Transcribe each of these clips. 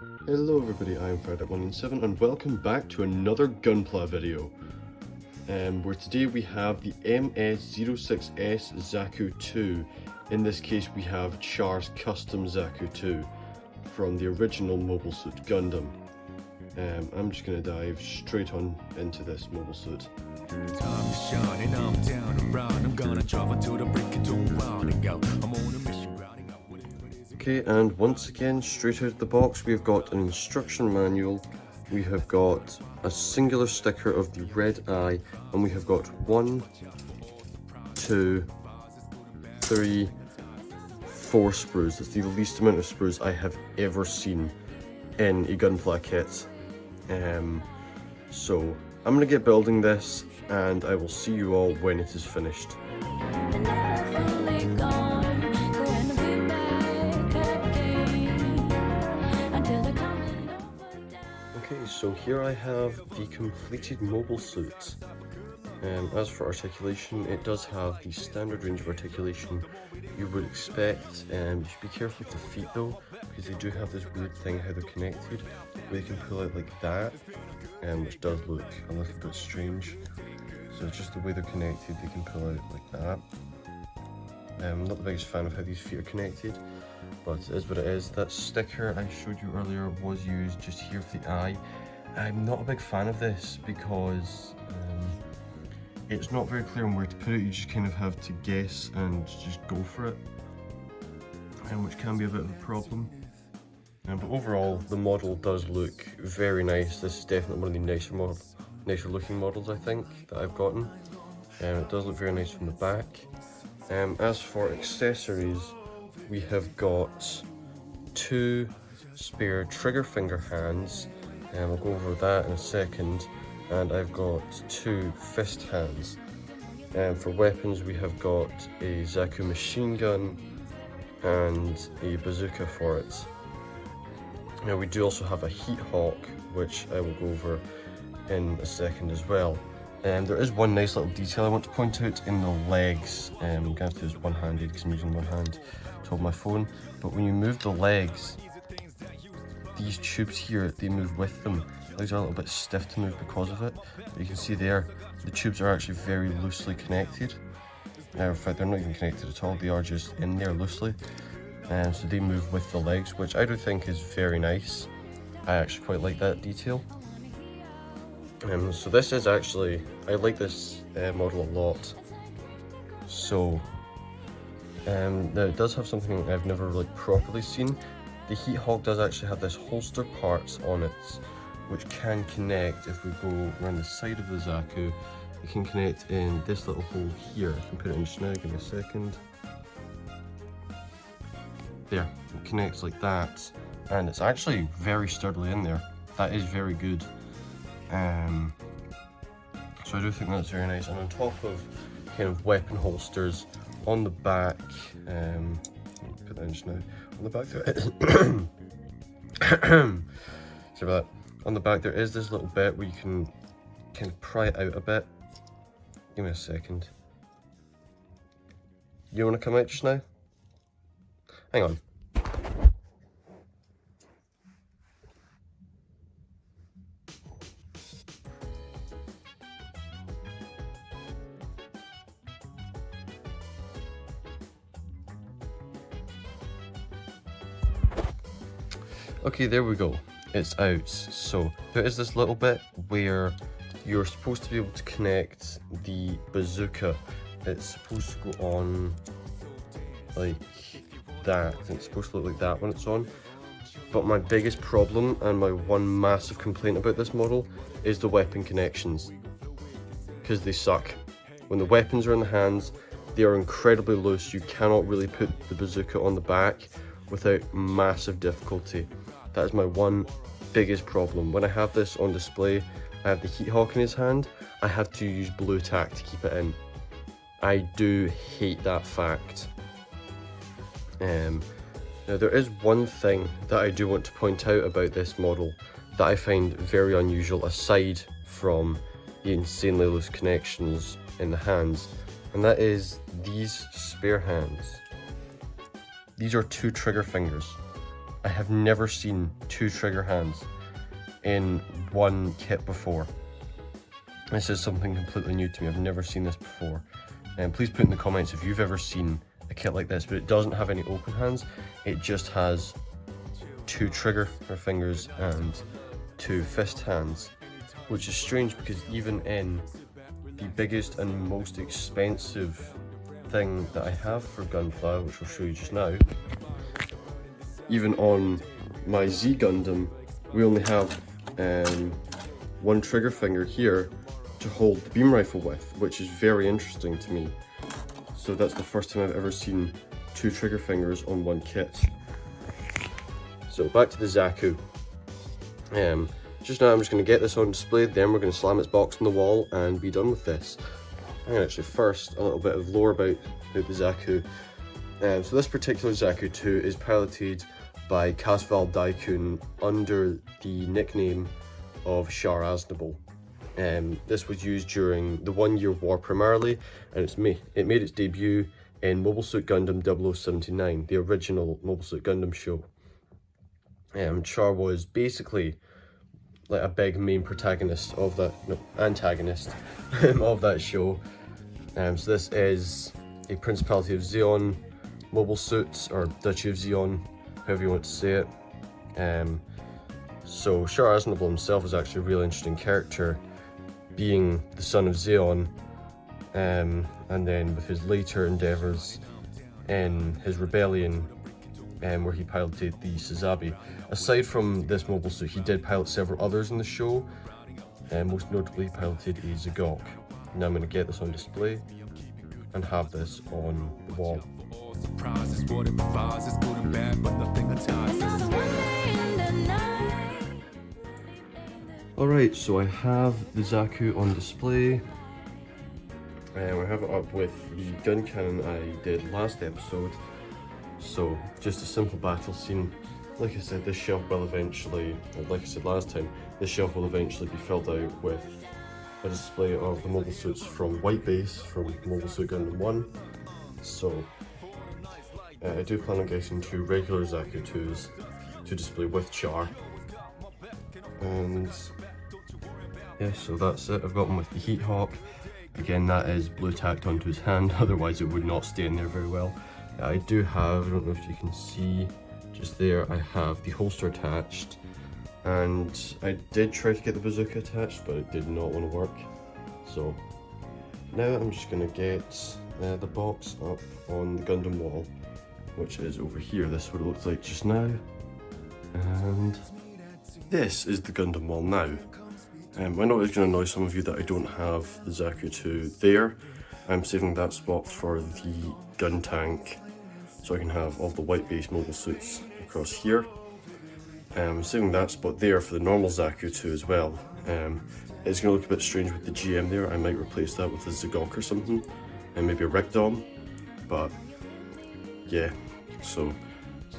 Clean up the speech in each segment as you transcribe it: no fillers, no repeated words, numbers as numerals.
Hello everybody, I am Fred@197 and welcome back to another Gunpla video. Where today we have the MS-06S Zaku 2. In this case we have Char's custom Zaku 2 from the original Mobile Suit Gundam. I'm just going to dive straight on into this mobile suit. Okay, and once again, straight out of the box, we've got an instruction manual, we have got a singular sticker of the red eye, and we have got 1, 2, 3, 4 sprues. That's the least amount of sprues I have ever seen in a Gunpla kit. So I'm going to get building this, and I will see you all when it is finished. Okay, so here I have the completed mobile suit. As for articulation, it does have the standard range of articulation you would expect. You should be careful with the feet though, because they do have this weird thing how they're connected, where they can pull out like that, which does look a little bit strange. So it's just the way they're connected, they can pull out like that. I'm not the biggest fan of how these feet are connected, but it is what it is. That sticker I showed you earlier was used just here for the eye. I'm not a big fan of this because it's not very clear on where to put it. You just kind of have to guess and just go for it, which can be a bit of a problem. But overall, the model does look very nice. This is definitely one of the nicer looking models I think that I've gotten. It does look very nice from the back. As for accessories, we have got 2 spare trigger finger hands, and we'll go over that in a second. And I've got 2 fist hands. For weapons, we have got a Zaku machine gun and a bazooka for it. Now we do also have a heat hawk, which I will go over in a second as well. There is one nice little detail I want to point out in the legs. I'm going to have to do this one-handed because I'm using one hand to hold my phone. But when you move the legs, these tubes here, they move with them. Legs are a little bit stiff to move because of it. But you can see there, the tubes are actually very loosely connected. In fact, they're not even connected at all. They are just in there loosely. So they move with the legs, which I do think is very nice. I actually quite like that detail. So this is actually, I like this model a lot. So now it does have something I've never really properly seen. The heat hawk does actually have this holster parts on it, which can connect. If we go around the side of the Zaku, it can connect in this little hole here. I can put it in just now, give me a second. There, it connects like that, and it's actually very sturdily in there. That is very good. So I do think that's very nice. And on top of kind of weapon holsters, on the back, put that in just now. On the back there, sorry about that. On the back there is this little bit where you can kind of pry it out a bit. Give me a second. You want to come out just now? Hang on. Okay, there we go. It's out. So there is this little bit where you're supposed to be able to connect the bazooka. It's supposed to go on like that. It's supposed to look like that when it's on. But my biggest problem and my one massive complaint about this model is the weapon connections, because they suck. When the weapons are in the hands, they are incredibly loose. You cannot really put the bazooka on the back without massive difficulty. That is my one biggest problem. When I have this on display, I have the heat hawk in his hand, I have to use blue tack to keep it in. I do hate that fact. Now there is one thing that I do want to point out about this model that I find very unusual, aside from the insanely loose connections in the hands, and that is these spare hands. These are 2 trigger fingers. I have never seen 2 trigger hands in one kit before. This is something completely new to me. I've never seen this before. And please put in the comments if you've ever seen a kit like this, but it doesn't have any open hands. It just has 2 trigger fingers and 2 fist hands, which is strange because even in the biggest and most expensive thing that I have for Gunpla, which I'll show you just now, even on my Z Gundam, we only have 1 trigger finger here to hold the beam rifle with, which is very interesting to me. So that's the first time I've ever seen 2 trigger fingers on one kit. So back to the Zaku. Just now I'm just going to get this on display, then we're going to slam its box on the wall and be done with this. And actually first, a little bit of lore about the Zaku. So this particular Zaku 2 is piloted by Casval Daikun under the nickname of Char Aznable. This was used during the 1 Year War primarily, and it made its debut in Mobile Suit Gundam 0079, the original Mobile Suit Gundam show. Char was basically like a big main protagonist of that, no, antagonist of that show. So this is a Principality of Zeon mobile suits, or Duchy of Zeon, however you want to say it. So Char Aznable himself is actually a really interesting character, being the son of Zeon, and then with his later endeavours in his rebellion, where he piloted the Sazabi. Aside from this mobile suit, he did pilot several others in the show, and most notably piloted a Zagok. Now I'm going to get this on display and have this on the wall. Alright, so I have the Zaku on display, and I have it up with the gun cannon I did last episode. So just a simple battle scene. Like I said, this shelf will eventually, like I said last time, this shelf will eventually be filled out with a display of the mobile suits from White Base, from Mobile Suit Gundam 1. So I do plan on getting 2 regular Zaku 2s to display with Char. And yeah, so that's it. I've got one with the Heat Hawk. Again, that is blue tacked onto his hand, otherwise it would not stay in there very well. I do have, I don't know if you can see, just there I have the holster attached, and I did try to get the bazooka attached, but it did not want to work. So now I'm just going to get the box up on the Gundam wall, which is over here. This is what it looks like just now, and this is the Gundam wall now. I know it's going to annoy some of you that I don't have the Zaku 2 there. I'm saving that spot for the gun tank, so I can have all the white base mobile suits across here. I'm saving that spot there for the normal Zaku 2 as well. It's going to look a bit strange with the GM there. I might replace that with a Zagok or something, and maybe a Rikdom, but yeah. So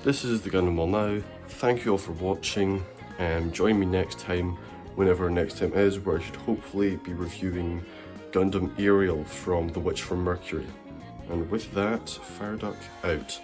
this is the Gundam wall now. Thank you all for watching, and join me next time, whenever next time is, where I should hopefully be reviewing Gundam Ariel from The Witch from Mercury. And with that, Fireduck out.